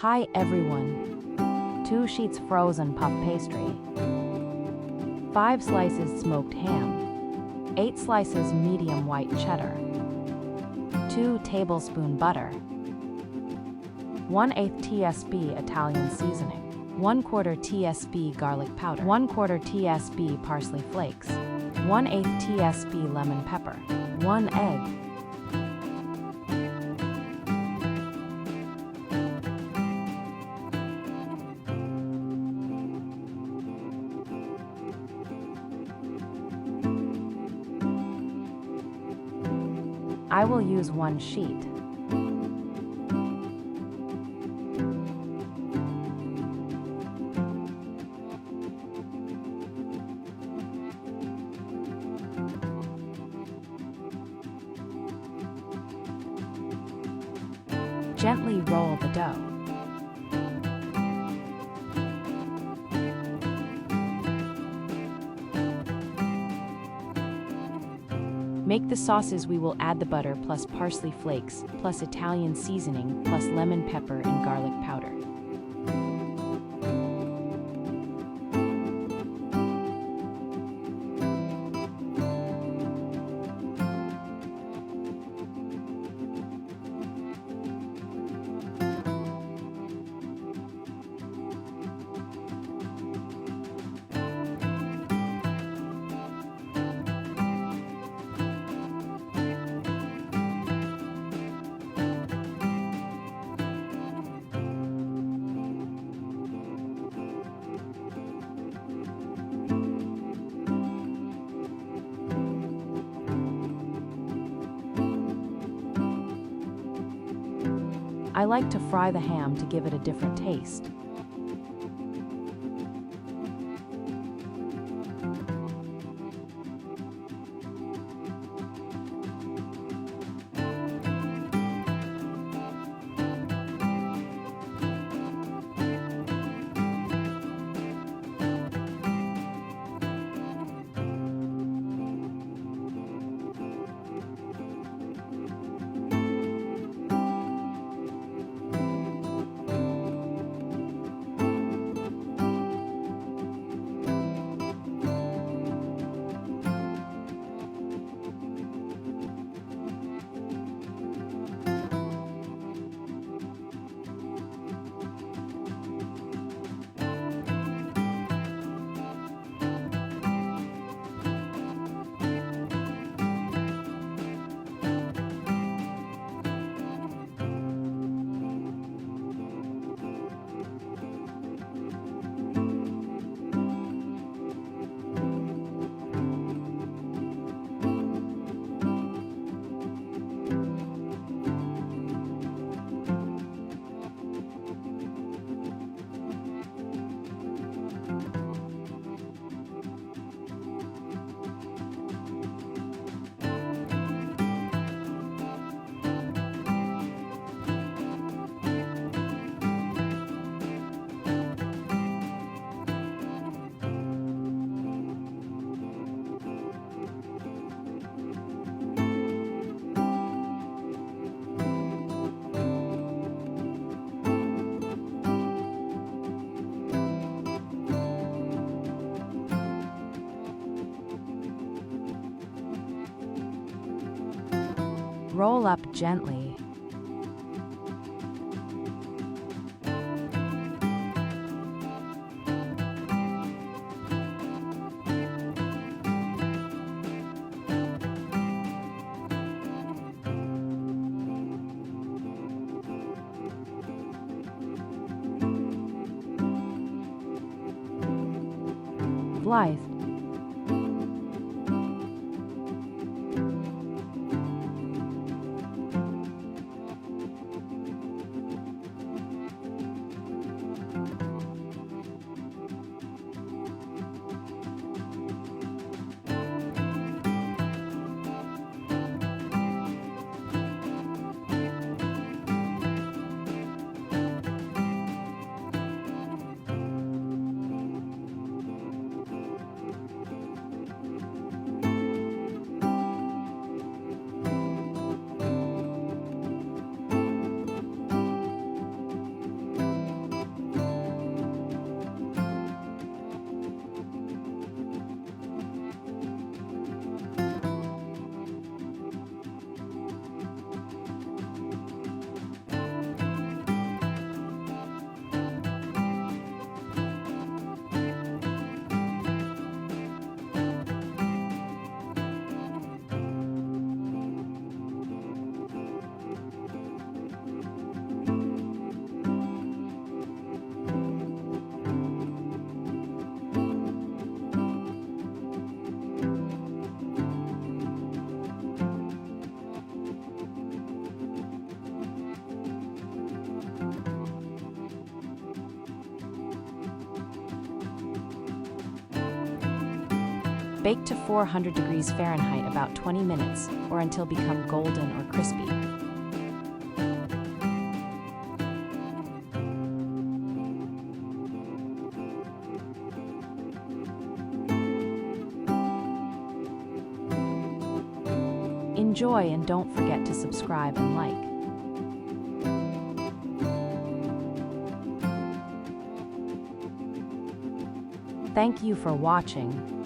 Hi everyone. 2 sheets frozen puff pastry. 5 slices smoked ham. 8 slices medium white cheddar. 2 tablespoon butter. 1/8 tsp Italian seasoning. 1/4 tsp garlic powder. 1/4 tsp parsley flakes. 1/8 tsp lemon pepper. 1 egg. I will use 1 sheet. Gently roll the dough. Make the sauces. We will add the butter plus parsley flakes plus Italian seasoning plus lemon pepper and garlic powder. I like to fry the ham to give it a different taste. Roll up gently. Slice. Bake to 400 degrees Fahrenheit about 20 minutes or until become golden or crispy. Enjoy and don't forget to subscribe and like. Thank you for watching.